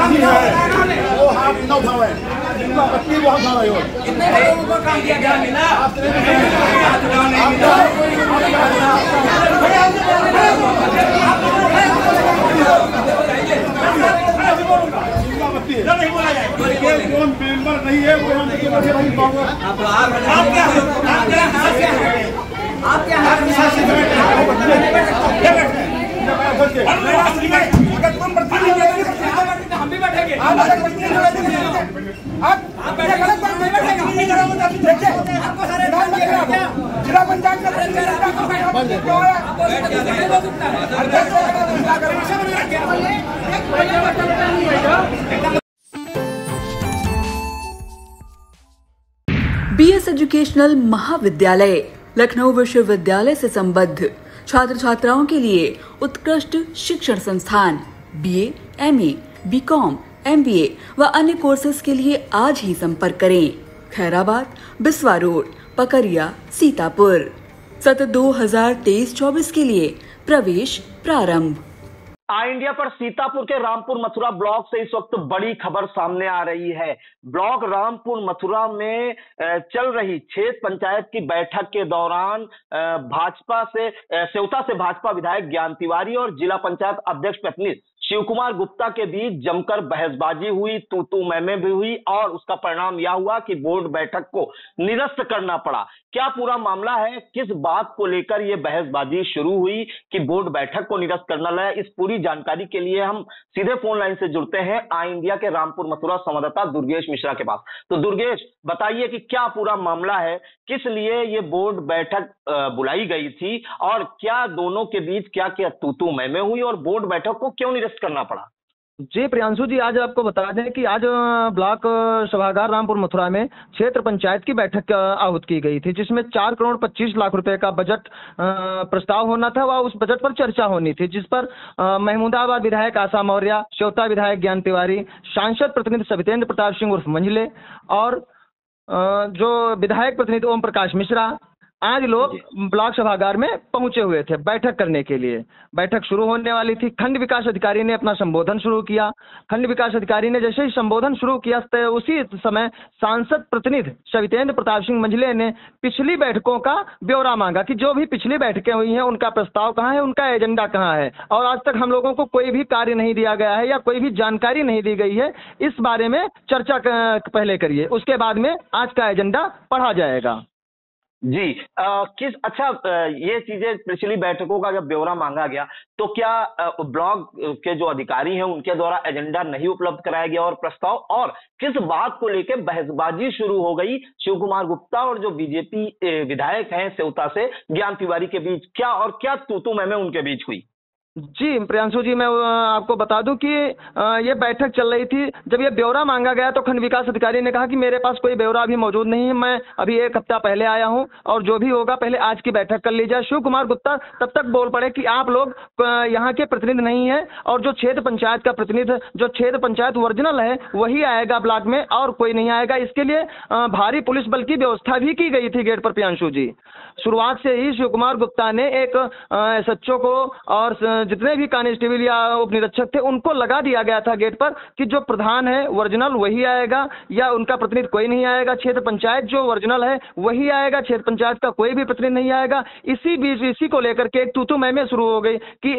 नहीं है वो हाथ न उठावे, जिनका आपत्ति वो उठा रहे हो। कितने लोगों को काम दिया गया मिला? नहीं बोला जाए, कौन मेंबर नहीं है वो हम हम भी बैठेंगे। जिला पंचायत बीएस एजुकेशनल महाविद्यालय लखनऊ विश्वविद्यालय से संबद्ध छात्र छात्राओं के लिए उत्कृष्ट शिक्षण संस्थान बीए, एमए, बीकॉम, एमबीए व अन्य कोर्सेज के लिए आज ही संपर्क करें। खैराबाद, बिस्वा रोड, पकरिया, सीतापुर। सत्र 2023-24 के लिए प्रवेश प्रारंभ। आई इंडिया पर सीतापुर के रामपुर मथुरा ब्लॉक से इस वक्त बड़ी खबर सामने आ रही है। ब्लॉक रामपुर मथुरा में चल रही क्षेत्र पंचायत की बैठक के दौरान भाजपा से सेवता से भाजपा विधायक ज्ञान तिवारी और जिला पंचायत अध्यक्ष पत्नी शिव कुमार गुप्ता के बीच जमकर बहसबाजी हुई, तू मैं भी हुई और उसका परिणाम यह हुआ कि बोर्ड बैठक को निरस्त करना पड़ा। क्या पूरा मामला है, किस बात को लेकर यह बहसबाजी शुरू हुई कि बोर्ड बैठक को निरस्त करना लगा, इस पूरी जानकारी के लिए हम सीधे फोन लाइन से जुड़ते हैं आई इंडिया के रामपुर मथुरा संवाददाता दुर्गेश मिश्रा के पास। तो दुर्गेश, बताइए कि क्या पूरा मामला है, किस लिए ये बोर्ड बैठक बुलाई गई थी और क्या दोनों के बीच क्या क्या तू मैं हुई और बोर्ड बैठक को क्यों निरस्त करना पड़ा? जी प्रियांशु जी, आज आपको बता दें कि आज ब्लॉक सभागार रामपुर मथुरा में क्षेत्र पंचायत की बैठक आहूत की गई थी, जिसमें 4 करोड़ 25 लाख रुपए का बजट प्रस्ताव होना था व उस बजट पर चर्चा होनी थी, जिस पर महमूदाबाद विधायक आशा मौर्य, सेवता विधायक ज्ञान तिवारी, सांसद प्रतिनिधि सवितेंद्र प्रताप सिंह उर्फ मंझले और जो विधायक प्रतिनिधि ओम प्रकाश मिश्रा आज लोग ब्लॉक सभागार में पहुंचे हुए थे बैठक करने के लिए। बैठक शुरू होने वाली थी। खंड विकास अधिकारी ने अपना संबोधन शुरू किया। खंड विकास अधिकारी ने जैसे ही संबोधन शुरू किया उसी समय सांसद प्रतिनिधि सवितेंद्र प्रताप सिंह मंझले ने पिछली बैठकों का ब्यौरा मांगा कि जो भी पिछली बैठकें हुई हैं उनका प्रस्ताव कहाँ है, उनका एजेंडा कहाँ है और आज तक हम लोगों को कोई भी कार्य नहीं दिया गया है या कोई भी जानकारी नहीं दी गई है। इस बारे में चर्चा पहले करिए, उसके बाद में आज का एजेंडा पढ़ा जाएगा। जी ये चीजें पिछली बैठकों का जब ब्यौरा मांगा गया तो क्या ब्लॉक के जो अधिकारी हैं उनके द्वारा एजेंडा नहीं उपलब्ध कराया गया और प्रस्ताव, और किस बात को लेकर बहसबाजी शुरू हो गई शिव कुमार गुप्ता और जो बीजेपी विधायक हैं सेवता से ज्ञान तिवारी के बीच, क्या तू मैं उनके बीच हुई? जी प्रियांशु जी, मैं आपको बता दूं कि ये बैठक चल रही थी। जब ये ब्यौरा मांगा गया तो खंड विकास अधिकारी ने कहा कि मेरे पास कोई ब्यौरा अभी मौजूद नहीं है, मैं अभी 1 हफ्ता पहले आया हूं और जो भी होगा पहले आज की बैठक कर ली जाए। शिव कुमार गुप्ता तब तक बोल पड़े कि आप लोग यहाँ के प्रतिनिधि नहीं है और जो क्षेत्र पंचायत का प्रतिनिधि, जो क्षेत्र पंचायत ओरिजिनल है वही आएगा ब्लॉक में और कोई नहीं आएगा। इसके लिए भारी पुलिस बल की व्यवस्था भी की गई थी गेट पर। प्रियांशु जी, शुरुआत से ही शिव कुमार गुप्ता ने एक एसएचओ को और जितने भी कांस्टेबल या उप निरीक्षक थे उनको लगा दिया गया था गेट पर कि जो प्रधान है ओरिजिनल वही आएगा या उनका प्रतिनिधि कोई नहीं आएगा। क्षेत्र पंचायत जो ओरिजिनल है वही आएगा, क्षेत्र पंचायत का कोई भी प्रतिनिधि नहीं आएगा। इसी बीच इसी को लेकर के एक तू मैं शुरू हो गई कि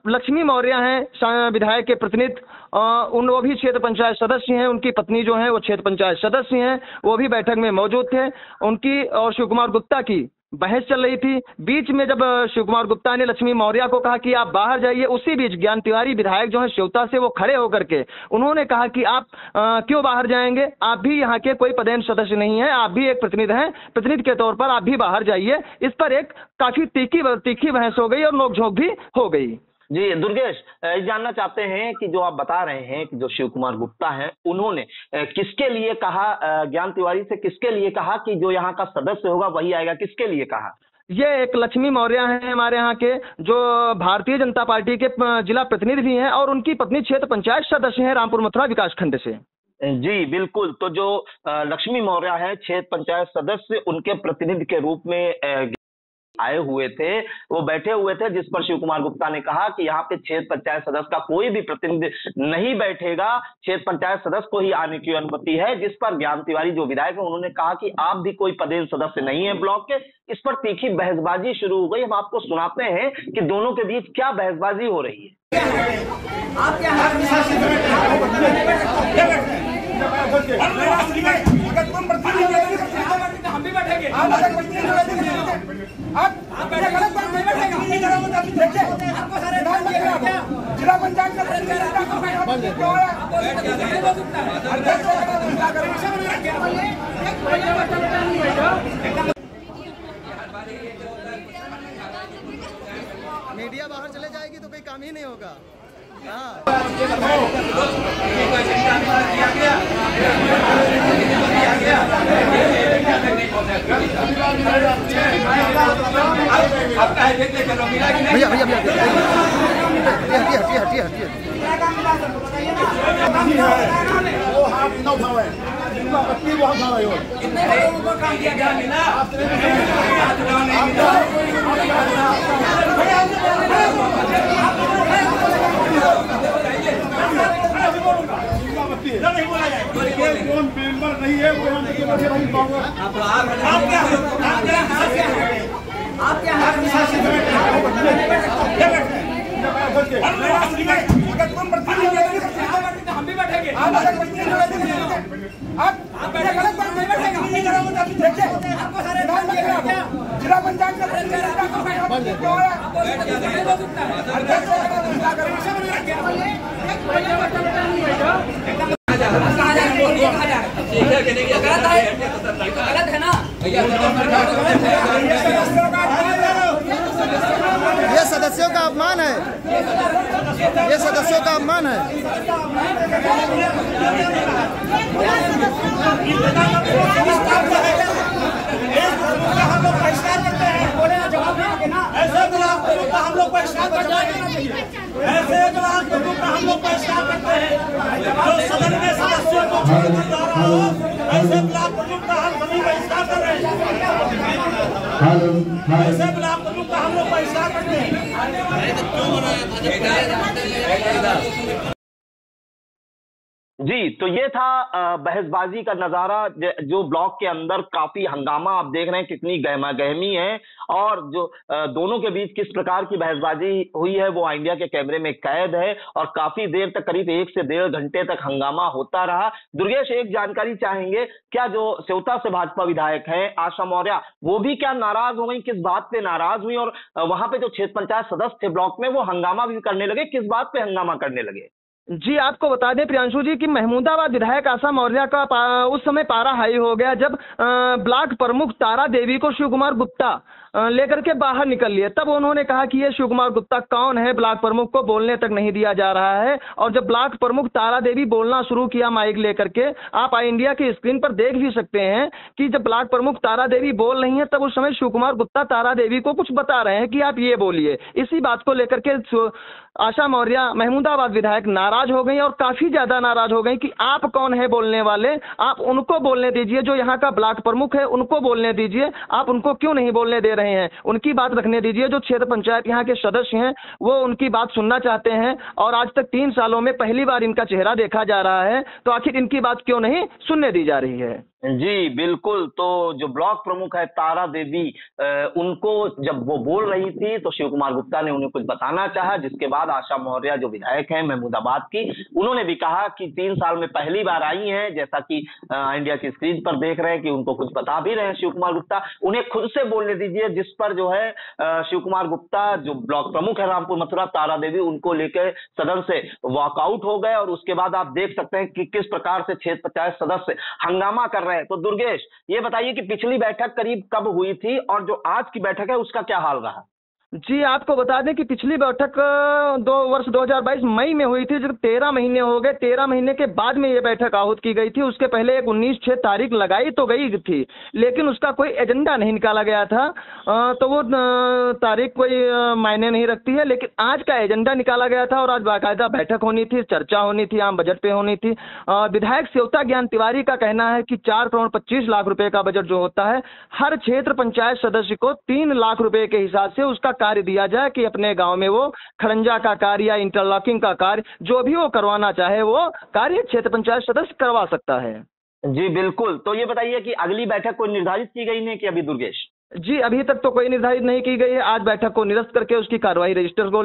लक्ष्मी मौर्य हैं विधायक के प्रतिनिधि, वो भी क्षेत्र पंचायत सदस्य हैं, उनकी पत्नी जो है वो क्षेत्र पंचायत सदस्य हैं, वो भी बैठक में मौजूद थे। उनकी और शिव कुमार गुप्ता की बहस चल रही थी। बीच में जब शिव कुमार गुप्ता ने लक्ष्मी मौर्य को कहा कि आप बाहर जाइए, उसी बीच ज्ञान तिवारी विधायक जो है सेवता से वो खड़े होकर के उन्होंने कहा कि आप क्यों बाहर जाएंगे, आप भी यहाँ के कोई पदेन सदस्य नहीं है, आप भी एक प्रतिनिधि हैं, प्रतिनिधि के तौर पर आप भी बाहर जाइए। इस पर एक काफी तीखी बहस हो गई और नोकझोंक भी हो गई। जी दुर्गेश, जानना चाहते हैं कि जो आप बता रहे हैं कि जो शिव कुमार गुप्ता हैं उन्होंने किसके लिए कहा, ज्ञान तिवारी से किसके लिए कहा कि जो यहाँ का सदस्य होगा वही आएगा, किसके लिए कहा? ये एक लक्ष्मी मौर्य हैं हमारे यहाँ के, जो भारतीय जनता पार्टी के जिला प्रतिनिधि भी हैं और उनकी पत्नी क्षेत्र पंचायत सदस्य हैं रामपुर मथुरा विकास खंड से। जी बिल्कुल, तो जो लक्ष्मी मौर्य है क्षेत्र पंचायत सदस्य, उनके प्रतिनिधि के रूप में आए हुए थे, वो बैठे हुए थे, जिस पर शिव कुमार गुप्ता ने कहा कि यहाँ पे क्षेत्र पंचायत सदस्य का कोई भी प्रतिनिधि नहीं बैठेगा, क्षेत्र पंचायत सदस्य को ही आने की अनुमति है। जिस पर ज्ञान तिवारी जो विधायक है उन्होंने कहा कि आप भी कोई पदेन सदस्य नहीं है ब्लॉक के। इस पर तीखी बहसबाजी शुरू हो गई। हम आपको सुनाते हैं कि दोनों के बीच क्या बहसबाजी हो रही है। आप क्या हम भी बैठेंगे। जिला पंचायत मीडिया बाहर चले जाएगी तो कोई काम ही नहीं होगा। भैया भैया भैया हटिए वो हाथ न उठावे, जिनका पत्नी वो उठावे हो। कितने लोगों को काम किया गया मिला? कौन मेंबर नहीं है वो आप क्या हम भी बैठेंगे। जिला पंचायत गलत है ना? ये सदस्यों का अपमान है, ये सदस्यों का अपमान है। हम लोग बहिष्कार करते हैं, ऐसे ब्लॉक का हम लोग बहिष्कार करते हैं, ऐसे ब्लॉक का हम लोग बहिष्कार करते हैं। जो सदन में सदस्यों को छोड़कर जा रहा हो, ऐसे ब्लॉक प्रमुख का हम सभी बहिष्कार कर रहे हैं। ऐसे ब्लॉक प्रमुख का हम लोग बहिष्कार करते हैं। जी, तो ये था बहसबाजी का नजारा, जो ब्लॉक के अंदर काफी हंगामा आप देख रहे हैं, कितनी गहमा गहमी है और जो दोनों के बीच किस प्रकार की बहसबाजी हुई है वो इंडिया के कैमरे में कैद है और काफी देर तक, करीब 1 से 1.5 घंटे तक हंगामा होता रहा। दुर्गेश, एक जानकारी चाहेंगे, क्या जो सेवता से भाजपा विधायक हैं आशा मौर्य, वो भी क्या नाराज हो गई? किस बात पे नाराज हुई? और वहां पे जो क्षेत्र पंचायत सदस्य थे ब्लॉक में, वो हंगामा भी करने लगे, किस बात पे हंगामा करने लगे? जी, आपको बता दें प्रियांशु जी कि महमूदाबाद विधायक आशा मौर्य का उस समय पारा हाई हो गया जब ब्लॉक प्रमुख तारा देवी को शिव कुमार गुप्ता लेकर के बाहर निकल लिए। तब उन्होंने कहा कि ये शिव कुमार गुप्ता कौन है, ब्लॉक प्रमुख को बोलने तक नहीं दिया जा रहा है। और जब ब्लॉक प्रमुख तारा देवी बोलना शुरू किया माइक लेकर के, आप इंडिया की स्क्रीन पर देख भी सकते हैं कि जब ब्लॉक प्रमुख तारा देवी बोल रही है तब उस समय शिव कुमार गुप्ता तारा देवी को कुछ बता रहे हैं कि आप ये बोलिए। इसी बात को लेकर के आशा मौर्य महमूदाबाद विधायक नाराज हो गई और काफी ज्यादा नाराज हो गई कि आप कौन है बोलने वाले, आप उनको बोलने दीजिए, जो यहाँ का ब्लॉक प्रमुख है उनको बोलने दीजिए, आप उनको क्यों नहीं बोलने दे रहे हैं, उनकी बात रखने दीजिए। जो क्षेत्र पंचायत यहाँ के सदस्य हैं वो उनकी बात सुनना चाहते हैं और आज तक 3 सालों में पहली बार इनका चेहरा देखा जा रहा है, तो आखिर इनकी बात क्यों नहीं सुनने दी जा रही है? जी बिल्कुल। तो जो ब्लॉक प्रमुख है तारा देवी, उनको जब वो बोल रही थी तो शिव कुमार गुप्ता ने उन्हें कुछ बताना चाहा, जिसके बाद आशा मौर्य जो विधायक हैं महमूदाबाद की, उन्होंने भी कहा कि 3 साल में पहली बार आई हैं, जैसा कि इंडिया की स्क्रीन पर देख रहे हैं कि उनको कुछ बता भी रहे हैं शिव कुमार गुप्ता, उन्हें खुद से बोलने दीजिए। जिस पर जो है शिव कुमार गुप्ता जो ब्लॉक प्रमुख है रामपुर मथुरा, तारा देवी, उनको लेकर सदन से वॉकआउट हो गए और उसके बाद आप देख सकते हैं कि किस प्रकार से क्षेत्र पंचायत सदस्य हंगामा कर रहे हैं। तो दुर्गेश, ये बताइए कि पिछली बैठक करीब कब हुई थी और जो आज की बैठक है उसका क्या हाल रहा? जी आपको बता दें कि पिछली बैठक 2022 मई में हुई थी, जो 13 महीने हो गए। 13 महीने के बाद में ये बैठक आहूत की गई थी। उसके पहले एक 19/6 तारीख लगाई तो गई थी, लेकिन उसका कोई एजेंडा नहीं निकाला गया था। तो वो तारीख कोई मायने नहीं रखती है, लेकिन आज का एजेंडा निकाला गया था और आज बाकायदा बैठक होनी थी, चर्चा होनी थी, आम बजट पे होनी थी। विधायक सेवता ज्ञान तिवारी का कहना है कि 4 करोड़ 25 लाख रुपए का बजट जो होता है, हर क्षेत्र पंचायत सदस्य को 3 लाख रुपए के हिसाब से उसका कार्य दिया जाए कि अपने गांव में वो खड़ंजा का कार्य या इंटरलॉकिंग का कार्य जो भी वो करवाना चाहे वो कार्य क्षेत्र पंचायत सदस्य करवा सकता है। जी बिल्कुल। तो ये बताइए कि अगली बैठक कोई निर्धारित की गई नहीं कि अभी दुर्गेश? जी अभी तक तो कोई निर्धारित नहीं की गई है। आज बैठक को निरस्त करके उसकी कार्रवाई रजिस्टर को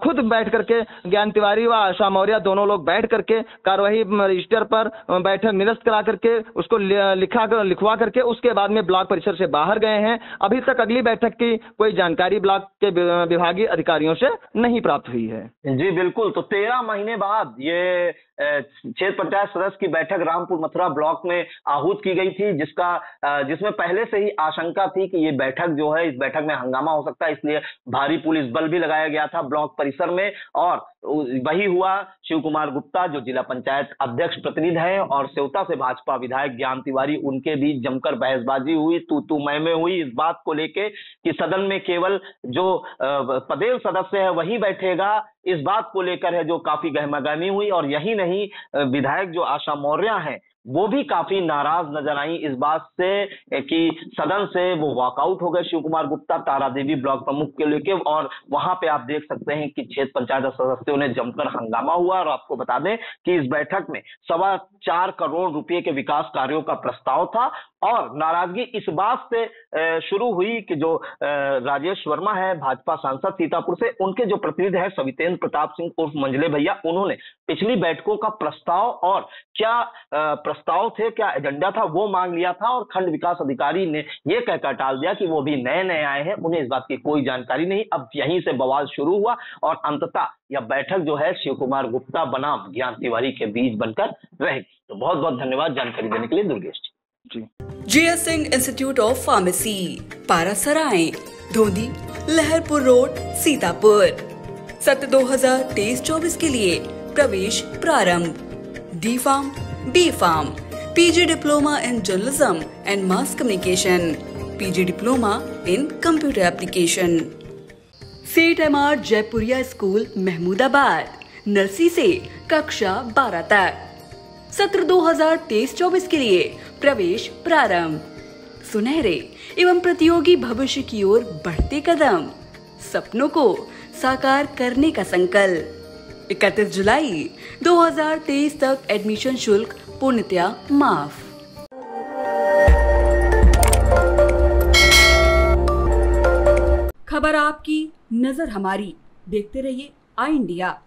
खुद बैठ करके ज्ञान तिवारी व आशा मौर्य दोनों लोग बैठ करके कार्रवाई रजिस्टर पर बैठक निरस्त करा करके उसको लिखवा करके उसके बाद में ब्लॉक परिसर से बाहर गए हैं। अभी तक अगली बैठक की कोई जानकारी ब्लॉक के विभागीय अधिकारियों से नहीं प्राप्त हुई है। जी बिल्कुल। तो 13 महीने बाद ये क्षेत्र पंचायत सदस्य की बैठक रामपुर मथुरा ब्लॉक में आहूत की गई थी, जिसमें पहले से ही आशंका थी कि ये बैठक जो है, इस बैठक में हंगामा हो सकता है, इसलिए भारी पुलिस बल भी लगाया गया था ब्लॉक परिसर में। और वही हुआ। शिव कुमार गुप्ता जो जिला पंचायत अध्यक्ष प्रतिनिधि हैं और सेवता से भाजपा विधायक ज्ञान तिवारी, उनके बीच जमकर बहसबाजी हुई, तू मैं में हुई इस बात को लेके कि सदन में केवल जो पदेल सदस्य है वही बैठेगा। इस बात को लेकर है जो काफी गहमागहमी हुई। और यही नहीं, विधायक जो आशा मौर्य हैं वो भी काफी नाराज नजर आई इस बात से कि सदन से वो वॉकआउट हो गए शिव कुमार गुप्ता तारा देवी ब्लॉक प्रमुख के लेके। और वहां पे आप देख सकते हैं कि क्षेत्र पंचायत सदस्यों ने जमकर हंगामा हुआ। और आपको बता दें कि इस बैठक में 4.25 करोड़ रुपए के विकास कार्यों का प्रस्ताव था। और नाराजगी इस बात से शुरू हुई कि जो राजेश वर्मा है भाजपा सांसद सीतापुर से, उनके जो प्रतिनिधि है सवितेंद्र प्रताप सिंह उर्फ मंजले भैया, उन्होंने पिछली बैठकों का प्रस्ताव और क्या प्रस्ताव थे, क्या एजेंडा था, वो मांग लिया था। और खंड विकास अधिकारी ने ये कहकर टाल दिया कि वो भी नए आए हैं, उन्हें इस बात की कोई जानकारी नहीं। अब यहीं से बवाल शुरू हुआ और अंततः यह बैठक जो है शिव कुमार गुप्ता बनाम ज्ञान तिवारी के बीच बनकर रहेगी। तो बहुत बहुत धन्यवाद जानकारी देने के लिए Durgesh ji. GS Singh institute of pharmacy, Parasrai, Dhondi, Laharpur road, Sitapur. सत्र 2023-24 के लिए प्रवेश प्रारंभ। D.Pharm, B.Pharm, PG diploma in journalism and mass communication, PG diploma in computer application. CET-MR Jaipuria school Mahmudabad, nursery से कक्षा 12 तक। सत्र 2023-24 के लिए प्रवेश प्रारंभ। सुनहरे एवं प्रतियोगी भविष्य की ओर बढ़ते कदम, सपनों को साकार करने का संकल्प। 31 जुलाई 2023 तक एडमिशन शुल्क पूर्णतया माफ। खबर आपकी, नजर हमारी। देखते रहिए आई इंडिया।